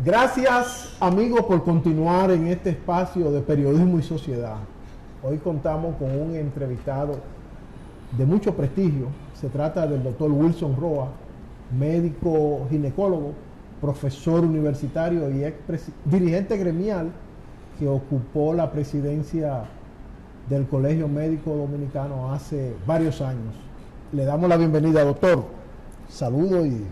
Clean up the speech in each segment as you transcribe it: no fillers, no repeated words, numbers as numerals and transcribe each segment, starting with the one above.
Gracias, amigos, por continuar en este espacio de periodismo y sociedad. Hoy contamos con un entrevistado de mucho prestigio. Se trata del doctor Wilson Roa, médico ginecólogo, profesor universitario y dirigente gremial que ocupó la presidencia del Colegio Médico Dominicano hace varios años. Le damos la bienvenida, doctor. Saludo y...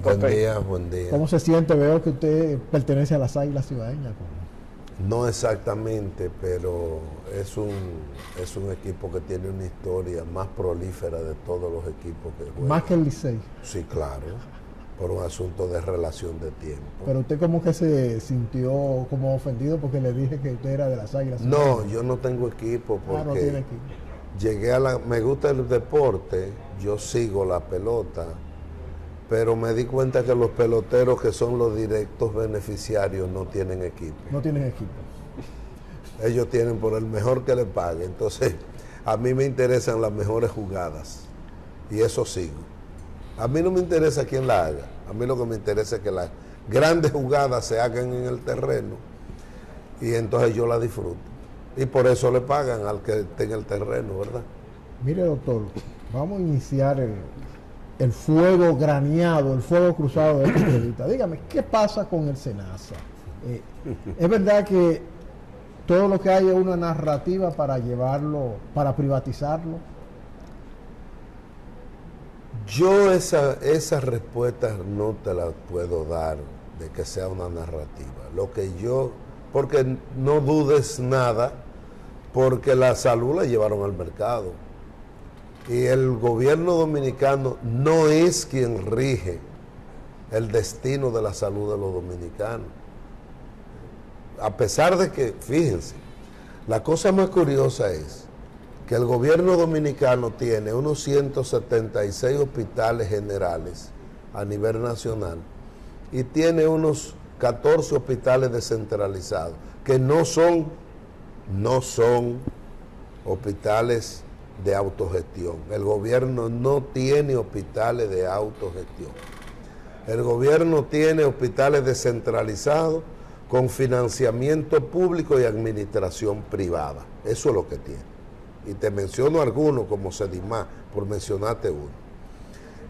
Buen día, buen día. ¿Cómo se siente? Veo que usted pertenece a las Águilas Cibaeñas. No exactamente, pero es un equipo que tiene una historia más prolífera de todos los equipos que juegan. Más que el Licey. Sí, claro, por un asunto de relación de tiempo. Pero usted como que se sintió como ofendido porque le dije que usted era de las Águilas Cibaeñas. No, yo no tengo equipo porque no tiene equipo. Me gusta el deporte, yo sigo la pelota, pero me di cuenta que los peloteros que son los directos beneficiarios no tienen equipo. No tienen equipo. Ellos tienen por el mejor que le pague. Entonces, a mí me interesan las mejores jugadas y eso sigo. A mí no me interesa quién la haga. A mí lo que me interesa es que las grandes jugadas se hagan en el terreno y entonces yo la disfruto. Y por eso le pagan al que esté en el terreno, ¿verdad? Mire, doctor, vamos a iniciar el fuego graneado, el fuego cruzado de esta entrevista. Dígame, ¿qué pasa con el SENASA? ¿Es verdad que todo lo que hay es una narrativa para llevarlo, para privatizarlo? Yo esa respuesta no te la puedo dar de que sea una narrativa. Porque no dudes nada, porque la salud la llevaron al mercado. Y el gobierno dominicano no es quien rige el destino de la salud de los dominicanos. A pesar de que, fíjense, la cosa más curiosa es que el gobierno dominicano tiene unos 176 hospitales generales a nivel nacional y tiene unos 14 hospitales descentralizados, que no son hospitales de autogestión. El gobierno no tiene hospitales de autogestión. El gobierno tiene hospitales descentralizados con financiamiento público y administración privada. Eso es lo que tiene. Y te menciono algunos como Sedimá, por mencionarte uno.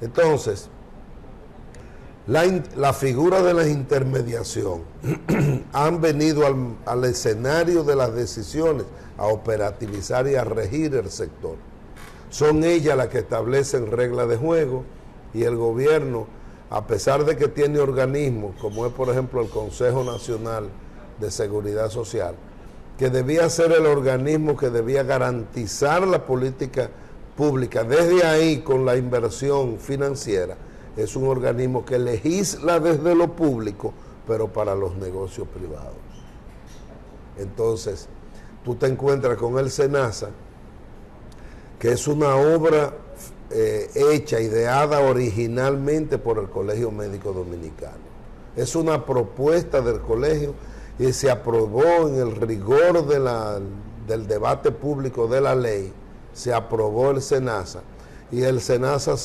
Entonces, la figura de la intermediación han venido al escenario de las decisiones a operativizar y a regir el sector. Son ellas las que establecen reglas de juego y el gobierno, a pesar de que tiene organismos, como es por ejemplo el Consejo Nacional de Seguridad Social, que debía ser el organismo que debía garantizar la política pública, desde ahí con la inversión financiera, es un organismo que legisla desde lo público, pero para los negocios privados. Entonces, tú te encuentras con el SENASA, que es una obra hecha, ideada originalmente por el Colegio Médico Dominicano. Es una propuesta del colegio y se aprobó en el rigor del debate público de la ley, se aprobó el SENASA, y el SENASA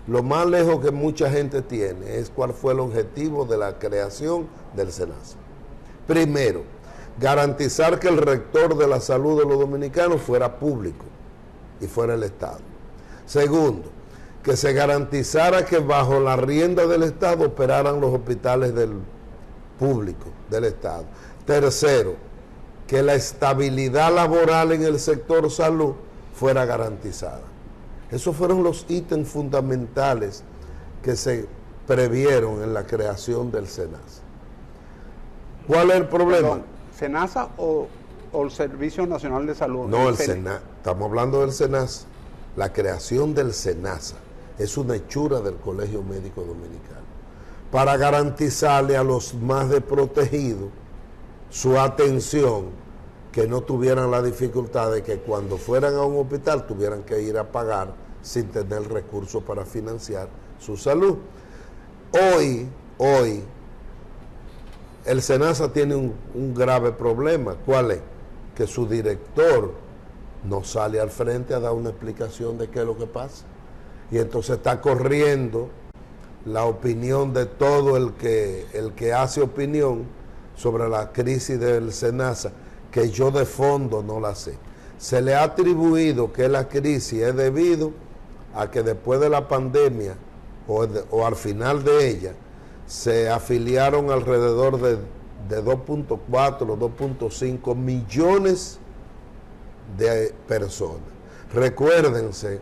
lo más lejos que mucha gente tiene es cuál fue el objetivo de la creación del SENASA. Primero, garantizar que el rector de la salud de los dominicanos fuera público y fuera el Estado. Segundo, que se garantizara que bajo la rienda del Estado operaran los hospitales del público del Estado. Tercero, que la estabilidad laboral en el sector salud fuera garantizada. Esos fueron los ítems fundamentales que se previeron en la creación del SENASA. ¿Cuál es el problema? Perdón, ¿SENASA o el Servicio Nacional de Salud? No, el SENASA. Estamos hablando del SENASA. La creación del SENASA es una hechura del Colegio Médico Dominicano para garantizarle a los más desprotegidos su atención, que no tuvieran la dificultad de que cuando fueran a un hospital tuvieran que ir a pagar sin tener recursos para financiar su salud. Hoy, el SENASA tiene un grave problema. ¿Cuál es? Que su director no sale al frente a dar una explicación de qué es lo que pasa. Y entonces está corriendo la opinión de todo el que hace opinión sobre la crisis del SENASA, que yo de fondo no la sé. Se le ha atribuido que la crisis es debido a que después de la pandemia o al final de ella se afiliaron alrededor de 2.4 o 2.5 millones de personas. Recuérdense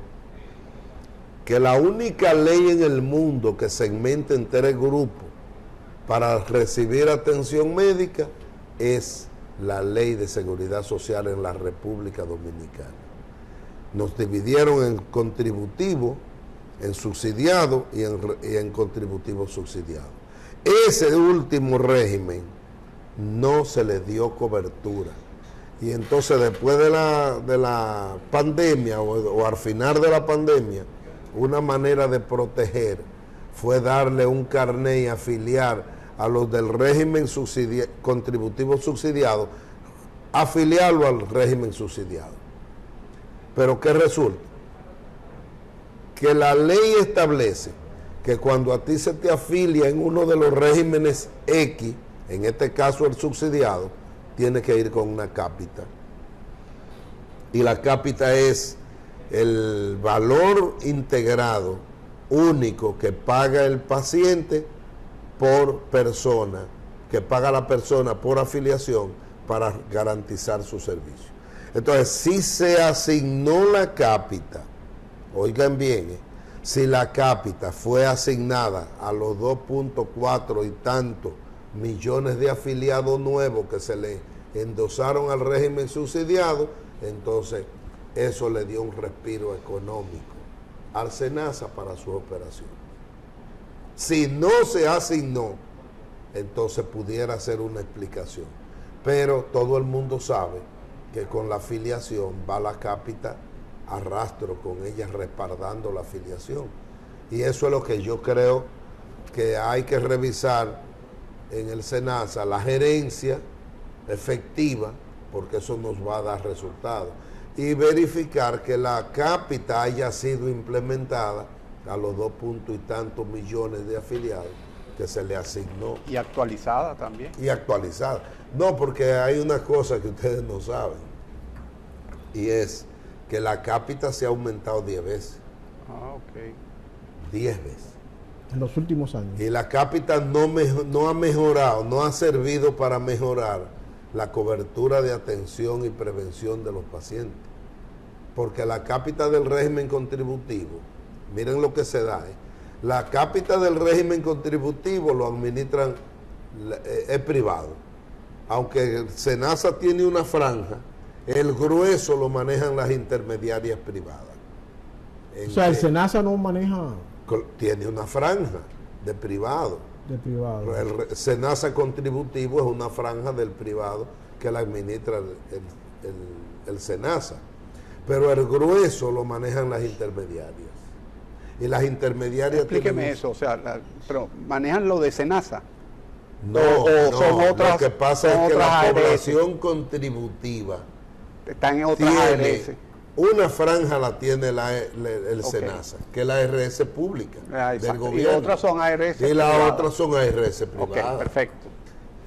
que la única ley en el mundo que segmenta en 3 grupos para recibir atención médica es la Ley de Seguridad Social en la República Dominicana. Nos dividieron en contributivo, en subsidiado y en contributivo subsidiado. Ese último régimen no se le dio cobertura. Y entonces después de la pandemia o al final de la pandemia, una manera de proteger fue darle un carné y afiliar a los del régimen contributivo subsidiado, afiliarlo al régimen subsidiado. Pero ¿qué resulta? Que la ley establece que cuando a ti se te afilia en uno de los regímenes X, en este caso el subsidiado, tiene que ir con una cápita. Y la cápita es el valor integrado único que paga el paciente por persona, que paga la persona por afiliación para garantizar su servicio. Entonces, si se asignó la cápita, oigan bien, si la cápita fue asignada a los 2.4 y tantos millones de afiliados nuevos que se le endosaron al régimen subsidiado, entonces eso le dio un respiro económico al SENASA para su operación. Si no se asignó, entonces pudiera ser una explicación. Pero todo el mundo sabe que con la afiliación va la cápita a rastro, con ella respaldando la afiliación. Y eso es lo que yo creo que hay que revisar en el SENASA, la gerencia efectiva, porque eso nos va a dar resultados, y verificar que la cápita haya sido implementada a los 2 puntos y tantos millones de afiliados que se le asignó. Y actualizada también. Y actualizada. No, porque hay una cosa que ustedes no saben, y es que la cápita se ha aumentado 10 veces. Ah, ok. 10 veces. En los últimos años. Y la cápita no ha mejorado, no ha servido para mejorar la cobertura de atención y prevención de los pacientes. Porque la cápita del régimen contributivo, miren lo que se da, la cápita del régimen contributivo lo administran, es privado. Aunque el SENASA tiene una franja, el grueso lo manejan las intermediarias privadas. O sea, el SENASA no maneja... Tiene una franja de privado. De privado. El SENASA contributivo es una franja del privado que la administra el SENASA. Pero el grueso lo manejan las intermediarias. Y las intermediarias... Explíqueme eso, o sea, pero ¿manejan lo de SENASA? No, son otras, lo que pasa es que la población contributiva están en otras ARS. Una franja la tiene el SENASA, que es la ARS pública del gobierno. Y otras son ARS y las otras son ARS privadas. Ok, perfecto.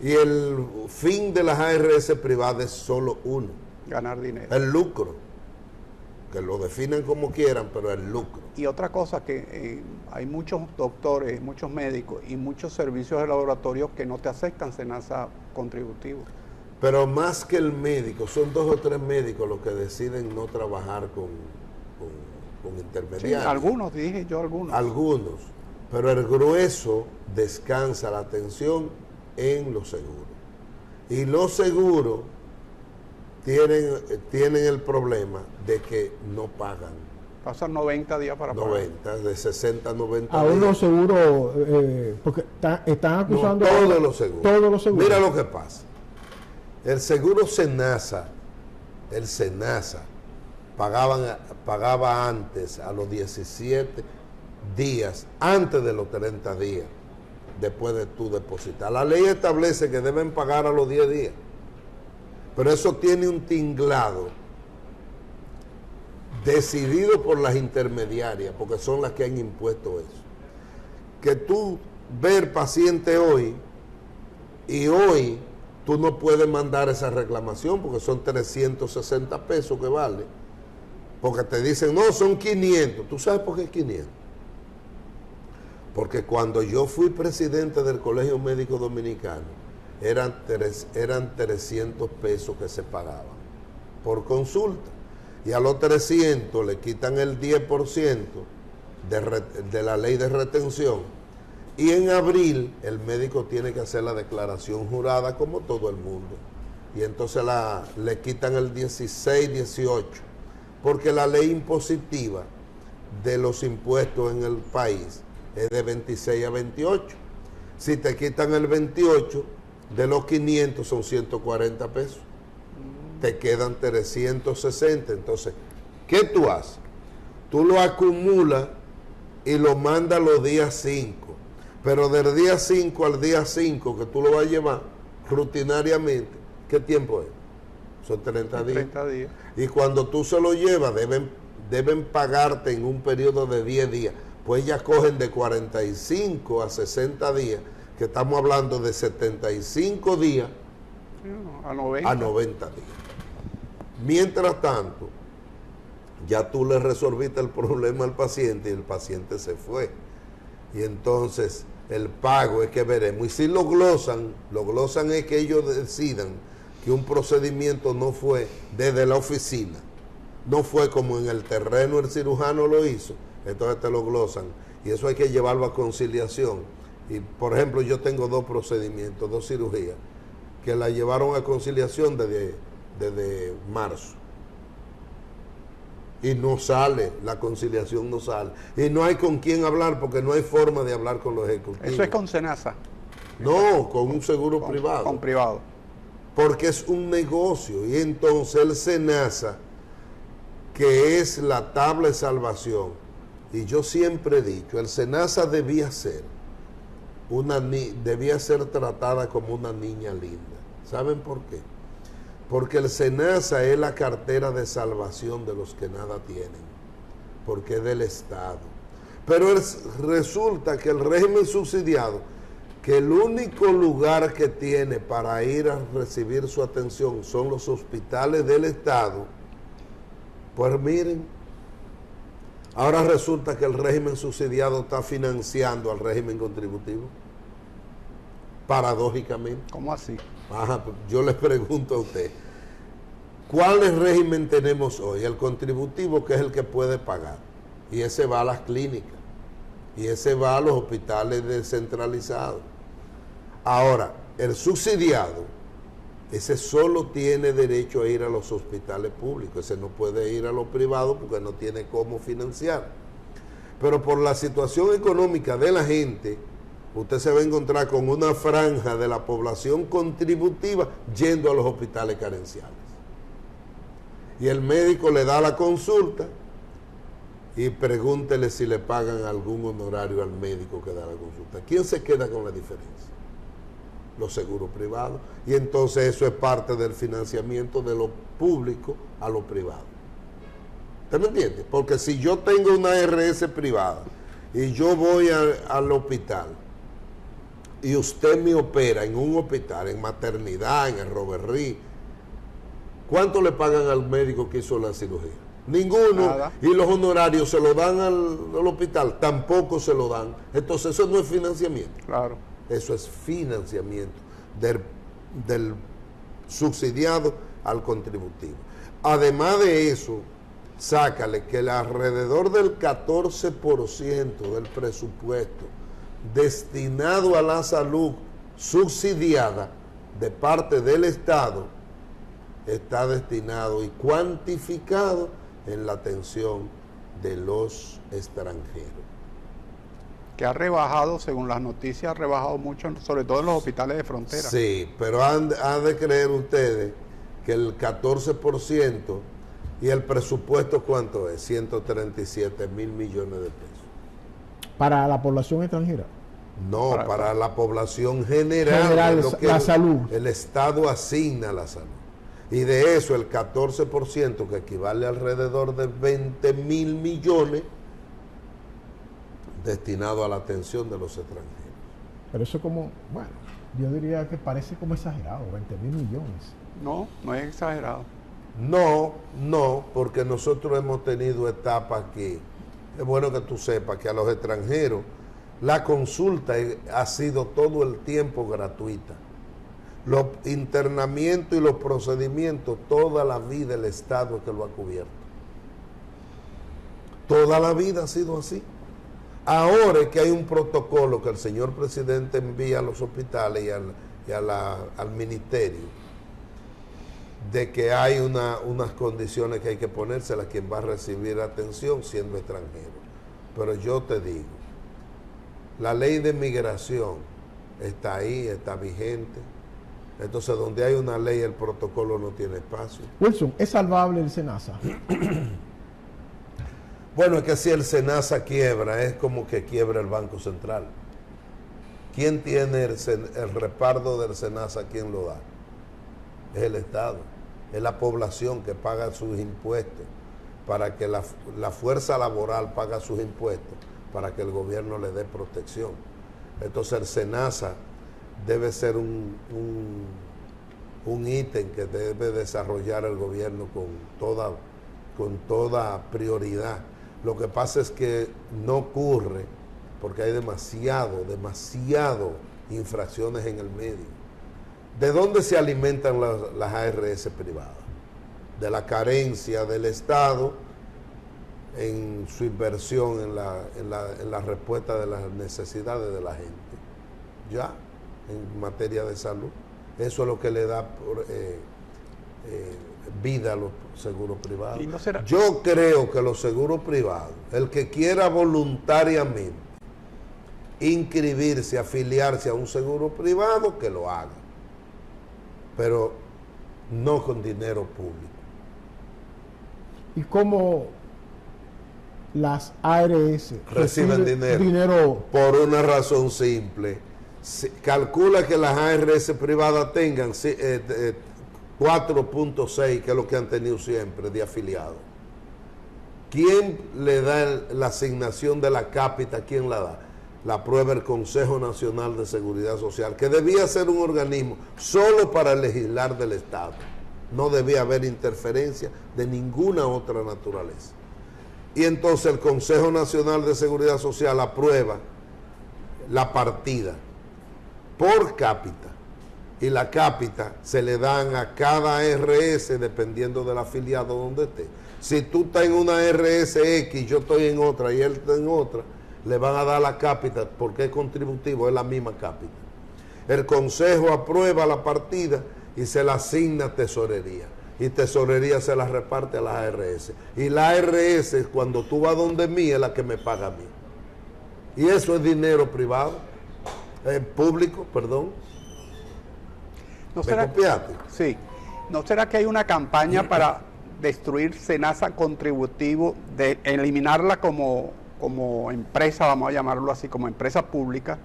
Y el fin de las ARS privadas es solo uno. Ganar dinero. El lucro. Que lo definan como quieran, pero el lucro. Y otra cosa que hay muchos doctores, muchos médicos y muchos servicios de laboratorio que no te aceptan SENASA contributivo. Pero más que el médico, son 2 o 3 médicos los que deciden no trabajar con intermediarios. Sí, algunos, dije yo algunos. Algunos, pero el grueso descansa la atención en los seguros. Y los seguros tienen el problema de que no pagan. Pasan 90 días para pagar. 90, de 60 a 90 días. Aún los seguros, porque están acusando... No, todos los seguros. Todos los seguros. Mira lo que pasa. El seguro SENASA, pagaba antes a los 17 días, antes de los 30 días, después de tu depositar. La ley establece que deben pagar a los 10 días, pero eso tiene un tinglado decidido por las intermediarias, porque son las que han impuesto eso. que tú ver paciente hoy y hoy tú no puedes mandar esa reclamación porque son 360 pesos que vale. Porque te dicen, no, son 500. ¿Tú sabes por qué es 500? Porque cuando yo fui presidente del Colegio Médico Dominicano, eran 300 pesos que se pagaban por consulta. Y a los 300 le quitan el 10% de la ley de retención. Y en abril el médico tiene que hacer la declaración jurada como todo el mundo. Y entonces le quitan el 16, 18. Porque la ley impositiva de los impuestos en el país es de 26 a 28. Si te quitan el 28, de los 500 son 140 pesos. Te quedan 360. Entonces, ¿qué tú haces? Tú lo acumulas y lo mandas los días 5. Pero del día 5 al día 5 que tú lo vas a llevar rutinariamente, ¿qué tiempo es? Son 30 días. 30 días. Y cuando tú se lo llevas, deben pagarte en un periodo de 10 días. Pues ya cogen de 45 a 60 días, que estamos hablando de 75 días A 90. a 90 días. Mientras tanto, ya tú le resolviste el problema al paciente y el paciente se fue. Y entonces el pago es que veremos. Y si lo glosan es que ellos decidan que un procedimiento no fue desde la oficina, no fue como en el terreno el cirujano lo hizo, entonces te lo glosan. Y eso hay que llevarlo a conciliación. Y por ejemplo, yo tengo 2 procedimientos, 2 cirugías, que la llevaron a conciliación desde marzo. Y no sale, la conciliación no sale. Y no hay con quién hablar porque no hay forma de hablar con los ejecutivos. Eso es con Senasa. No, con un seguro privado. Con privado. Porque es un negocio. Y entonces el SENASA, que es la tabla de salvación, y yo siempre he dicho, el SENASA debía ser tratada como una niña linda. ¿Saben por qué? Porque el SENASA es la cartera de salvación de los que nada tienen, porque es del Estado. Pero resulta que el régimen subsidiado, que el único lugar que tiene para ir a recibir su atención son los hospitales del Estado, pues miren, ahora resulta que el régimen subsidiado está financiando al régimen contributivo, paradójicamente. ¿Cómo así? Ajá, yo les pregunto a usted, ¿cuál régimen tenemos hoy? El contributivo, que es el que puede pagar, y ese va a las clínicas, y ese va a los hospitales descentralizados. Ahora, el subsidiado, ese solo tiene derecho a ir a los hospitales públicos, ese no puede ir a los privados porque no tiene cómo financiar. Pero por la situación económica de la gente, usted se va a encontrar con una franja de la población contributiva yendo a los hospitales carenciales. Y el médico le da la consulta y pregúntele si le pagan algún honorario al médico que da la consulta. ¿Quién se queda con la diferencia? Los seguros privados. Y entonces eso es parte del financiamiento de lo público a lo privado. ¿Usted me entiende? Porque si yo tengo una ARS privada y yo voy al hospital, y usted me opera en un hospital, en maternidad, en el Roberrí, ¿cuánto le pagan al médico que hizo la cirugía? Ninguno. Nada. Y los honorarios se lo dan al hospital, tampoco se lo dan. Entonces eso no es financiamiento. Claro. Eso es financiamiento del subsidiado al contributivo. Además de eso, sácale que alrededor del 14% del presupuesto destinado a la salud subsidiada de parte del Estado está destinado y cuantificado en la atención de los extranjeros. Que ha rebajado, según las noticias, ha rebajado mucho, sobre todo en los hospitales de frontera. Sí, pero han de creer ustedes que el 14% y el presupuesto, ¿cuánto es? 137 mil millones de pesos. Para la población extranjera. No, para la población general, General, lo que la salud. El Estado asigna a la salud. Y de eso el 14%, que equivale a alrededor de 20 mil millones, destinado a la atención de los extranjeros. Pero eso como, bueno, yo diría que parece como exagerado, 20.000 millones. No, no es exagerado. No, porque nosotros hemos tenido etapas que, es bueno que tú sepas que a los extranjeros la consulta ha sido todo el tiempo gratuita. Los internamientos y los procedimientos, toda la vida el Estado es que lo ha cubierto. Toda la vida ha sido así. Ahora es que hay un protocolo que el señor presidente envía a los hospitales y al ministerio, de que hay unas condiciones que hay que ponérselas a quien va a recibir atención siendo extranjero. Pero yo te digo, la ley de migración está ahí, está vigente. Entonces, donde hay una ley, el protocolo no tiene espacio. Wilson, ¿es salvable el SENASA? Bueno, es que si el SENASA quiebra, es como que quiebra el Banco Central. ¿Quién tiene el respaldo del SENASA? ¿Quién lo da? Es el Estado, es la población que paga sus impuestos, para que la fuerza laboral paga sus impuestos, para que el gobierno le dé protección. Entonces el SENASA debe ser un ítem que debe desarrollar el gobierno con toda prioridad. Lo que pasa es que no ocurre porque hay demasiado infracciones en el medio. ¿De dónde se alimentan las ARS privadas? De la carencia del Estado en su inversión en la respuesta de las necesidades de la gente. Ya, en materia de salud. Eso es lo que le da vida a los seguros privados. ¿Y no será? Yo creo que los seguros privados, el que quiera voluntariamente inscribirse, afiliarse a un seguro privado, que lo haga, pero no con dinero público. ¿Y cómo las ARS Reciben dinero por una razón simple? Calcula que las ARS privadas tengan 4.6, que es lo que han tenido siempre de afiliados. ¿Quién le da la asignación de la cápita? ¿Quién la da? La aprueba el Consejo Nacional de Seguridad Social, que debía ser un organismo solo para legislar del Estado. No debía haber interferencia de ninguna otra naturaleza. Y entonces el Consejo Nacional de Seguridad Social aprueba la partida por cápita, y la cápita se le dan a cada ARS dependiendo del afiliado donde esté. Si tú estás en una ARS X, yo estoy en otra y él está en otra, le van a dar la cápita porque es contributivo, es la misma cápita. El Consejo aprueba la partida y se la asigna a Tesorería, y Tesorería se la reparte a las ARS, y la ARS, cuando tú vas donde mí, es la que me paga a mí. Y eso es dinero privado, público, perdón. ¿No será, sí. ¿No será que hay una campaña para destruir SENASA contributivo, de eliminarla como empresa, vamos a llamarlo así, como empresa pública,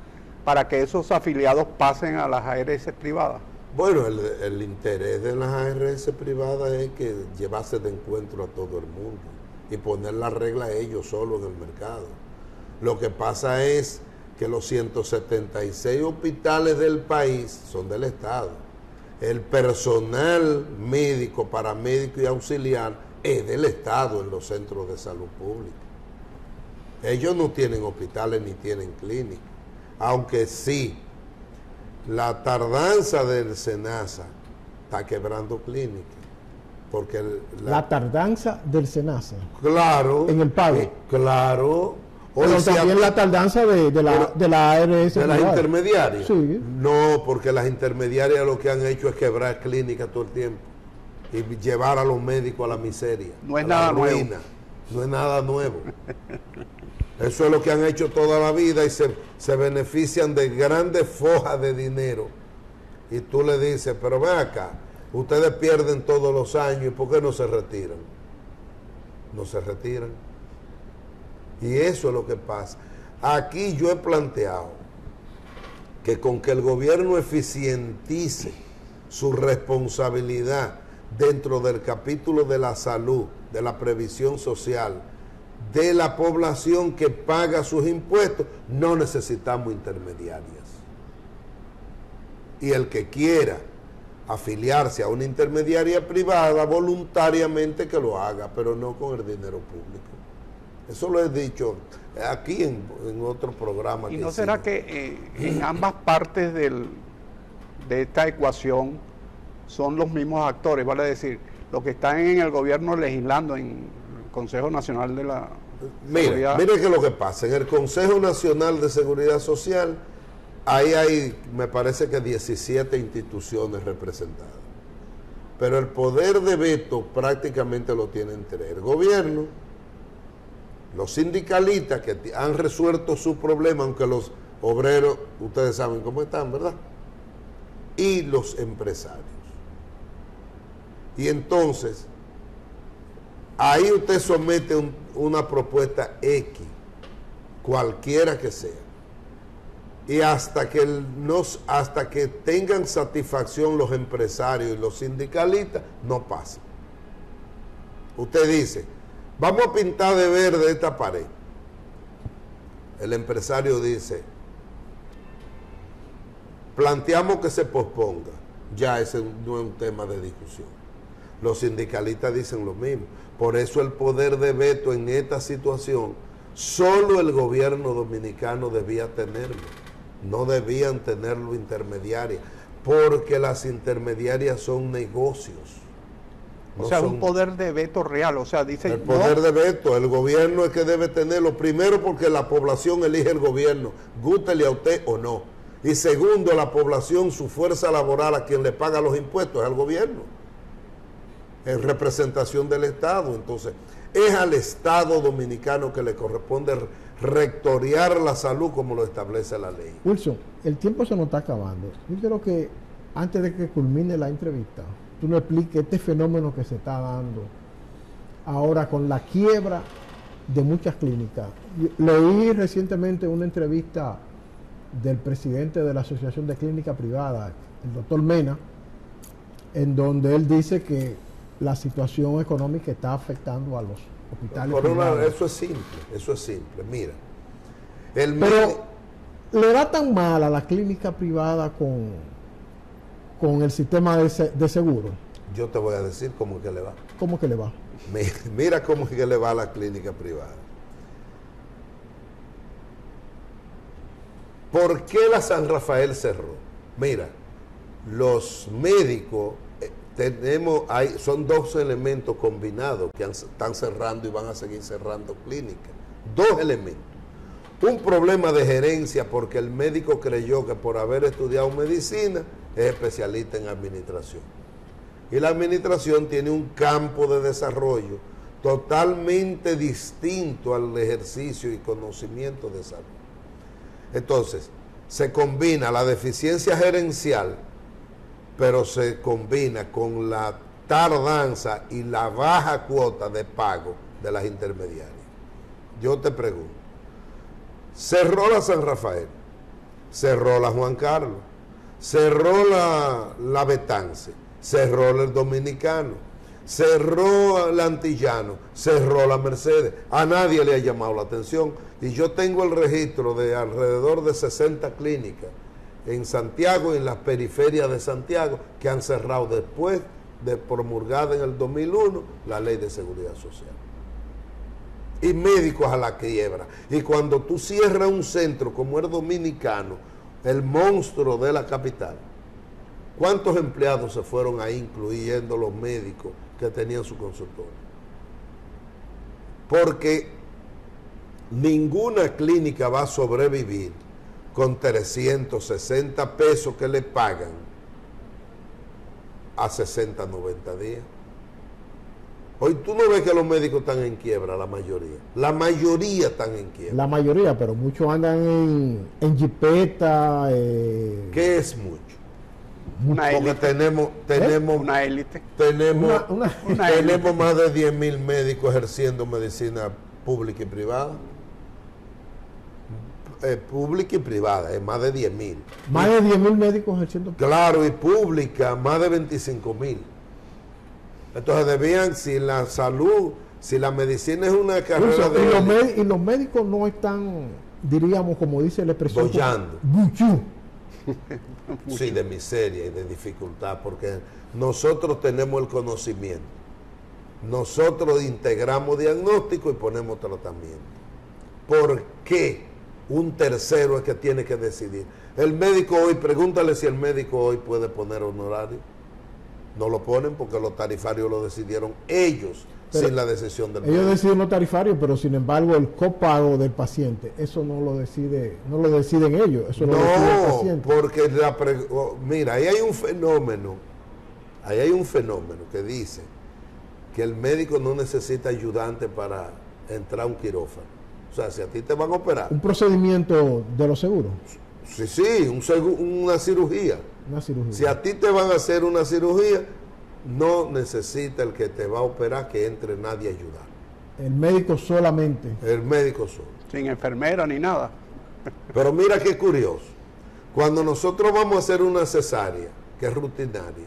para que esos afiliados pasen a las ARS privadas? Bueno, el interés de las ARS privadas es que llevarse de encuentro a todo el mundo y poner la regla a ellos solos en el mercado. Lo que pasa es que los 176 hospitales del país son del Estado. El personal médico, paramédico y auxiliar es del Estado en los centros de salud pública. Ellos no tienen hospitales ni tienen clínicas, aunque sí, la tardanza del SENASA está quebrando clínicas. Porque la tardanza del SENASA. Claro. En el pago. Claro. Pero también la tardanza de la ARS. ¿De las intermediarias? Sí. No, porque las intermediarias lo que han hecho es quebrar clínicas todo el tiempo y llevar a los médicos a la miseria. No es nada nuevo. No es nada nuevo. Eso es lo que han hecho toda la vida y se benefician de grandes fojas de dinero. Y tú le dices, pero ven acá, ustedes pierden todos los años, ¿y por qué no se retiran? No se retiran. Y eso es lo que pasa. Aquí yo he planteado que con que el gobierno eficientice su responsabilidad dentro del capítulo de la salud, de la previsión social, de la población que paga sus impuestos. No necesitamos intermediarias. Y el que quiera afiliarse a una intermediaria privada, voluntariamente que lo haga, pero no con el dinero público. Eso lo he dicho aquí en otro programa. ¿Y no será que en ambas partes de esta ecuación son los mismos actores? Vale decir, los que están en el gobierno legislando en el Consejo Nacional de la Seguridad. Mire que lo que pasa, en el Consejo Nacional de Seguridad Social, ahí hay, me parece que 17 instituciones representadas. Pero el poder de veto prácticamente lo tienen tres: el gobierno, los sindicalistas que han resuelto su problema, aunque los obreros, ustedes saben cómo están, ¿verdad? Y los empresarios. Y entonces, ahí usted somete una propuesta X, cualquiera que sea, y hasta que tengan satisfacción los empresarios y los sindicalistas, no pasa. Usted dice, vamos a pintar de verde esta pared. El empresario dice, planteamos que se posponga. Ya ese no es un tema de discusión. Los sindicalistas dicen lo mismo. Por eso el poder de veto en esta situación, solo el gobierno dominicano debía tenerlo. No debían tenerlo intermediarias, porque las intermediarias son negocios. O sea, un poder de veto real, o sea, dice... El poder de veto, el gobierno es que debe tenerlo, primero porque la población elige el gobierno, gústele a usted o no. Y segundo, la población, su fuerza laboral, a quien le paga los impuestos es al gobierno, en representación del Estado. Entonces, es al Estado dominicano que le corresponde rectoriar la salud como lo establece la ley. Wilson, el tiempo se nos está acabando. Yo quiero que, antes de que culmine la entrevista, tú nos expliques este fenómeno que se está dando ahora con la quiebra de muchas clínicas. Leí recientemente una entrevista del presidente de la Asociación de Clínica Privada, el doctor Mena, en donde él dice que la situación económica está afectando a los hospitales privados. Eso es simple, mira. Pero le va tan mal a la clínica privada con el sistema de seguro. Yo te voy a decir cómo es que le va. ¿Cómo que le va? Mira cómo es que le va a la clínica privada. ¿Por qué la San Rafael cerró? Mira, los médicos son dos elementos combinados que están cerrando y van a seguir cerrando clínicas. Dos elementos. Un problema de gerencia porque el médico creyó que por haber estudiado medicina es especialista en administración. Y la administración tiene un campo de desarrollo totalmente distinto al ejercicio y conocimiento de salud. Entonces, se combina la deficiencia gerencial, pero se combina con la tardanza y la baja cuota de pago de las intermediarias. Yo te pregunto, cerró la San Rafael, cerró la Juan Carlos, cerró la Betance, cerró el Dominicano, cerró el Antillano, cerró la Mercedes. A nadie le ha llamado la atención. Y yo tengo el registro de alrededor de 60 clínicas en Santiago y en las periferias de Santiago que han cerrado después de promulgada en el 2001 la Ley de Seguridad Social. Y médicos a la quiebra. Y cuando tú cierras un centro como el Dominicano, el monstruo de la capital, ¿cuántos empleados se fueron ahí, incluyendo los médicos que tenían su consultorio? Porque ninguna clínica va a sobrevivir con 360 pesos que le pagan a 60, 90 días. Hoy tú no ves que los médicos están en quiebra, la mayoría. La mayoría están en quiebra. La mayoría, pero muchos andan en jipeta. ¿Qué es mucho? Una élite. Tenemos una élite. Tenemos élite. Más de 10.000 médicos ejerciendo medicina pública y privada. Pública y privada, más de 10.000. Más de 10.000 médicos ejerciendo. Claro, y pública, más de 25.000. Entonces debían, si la salud Si la medicina es una carrera de... Y los médicos no están, diríamos, como dice la expresión... bollando. Buchú. Sí, de miseria y de dificultad, porque nosotros tenemos el conocimiento. Nosotros integramos diagnóstico y ponemos tratamiento. ¿Por qué un tercero es que tiene que decidir? El médico hoy, pregúntale si el médico hoy puede poner honorario. No lo ponen porque los tarifarios lo decidieron ellos, pero sin la decisión del médico. Ellos deciden los tarifarios, pero sin embargo el copago del paciente, eso no lo deciden ellos, eso lo decide el paciente. Porque mira, ahí hay un fenómeno que dice que el médico no necesita ayudante para entrar a un quirófano. O sea, si a ti te van a operar. Un procedimiento de los seguros. Sí, una cirugía. Una cirugía. Si a ti te van a hacer una cirugía, no necesita el que te va a operar que entre nadie a ayudar. El médico solamente. El médico solo. Sin enfermera ni nada. Pero mira qué curioso. Cuando nosotros vamos a hacer una cesárea, que es rutinaria,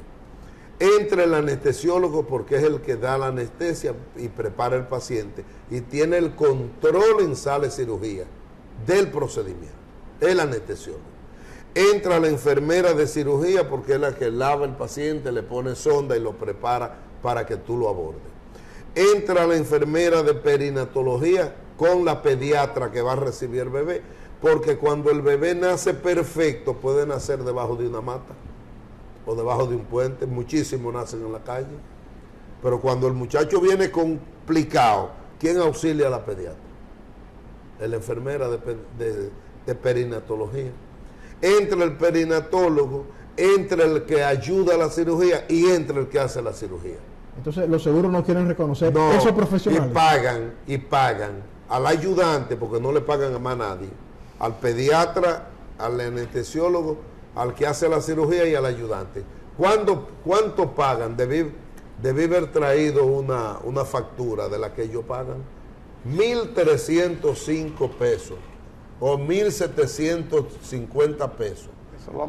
entra el anestesiólogo porque es el que da la anestesia y prepara el paciente y tiene el control en sala de cirugía del procedimiento, el anestesiólogo. Entra la enfermera de cirugía porque es la que lava el paciente, le pone sonda y lo prepara para que tú lo abordes. Entra la enfermera de perinatología con la pediatra que va a recibir el bebé, porque cuando el bebé nace perfecto puede nacer debajo de una mata o debajo de un puente, muchísimos nacen en la calle, pero cuando el muchacho viene complicado, ¿quién auxilia a la pediatra? La enfermera de perinatología. Entra el perinatólogo, entra el que ayuda a la cirugía y entra el que hace la cirugía. Entonces los seguros no quieren reconocer esos profesionales. Y pagan al ayudante, porque no le pagan a más nadie, al pediatra, al anestesiólogo, al que hace la cirugía y al ayudante. ¿Cuánto pagan? Debí haber traído una factura de la que ellos pagan. 1.305 pesos o 1.750 pesos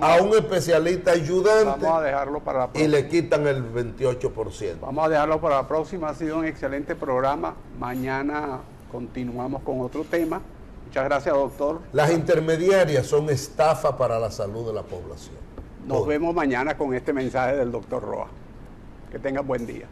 a un especialista ayudante. Vamos a dejarlo para la próxima. Y le quitan el 28%. Vamos a dejarlo para la próxima. Ha sido un excelente programa. Mañana continuamos con otro tema. Muchas gracias, doctor. Las intermediarias son estafa para la salud de la población. Nos vemos mañana con este mensaje del doctor Roa. Que tengan buen día.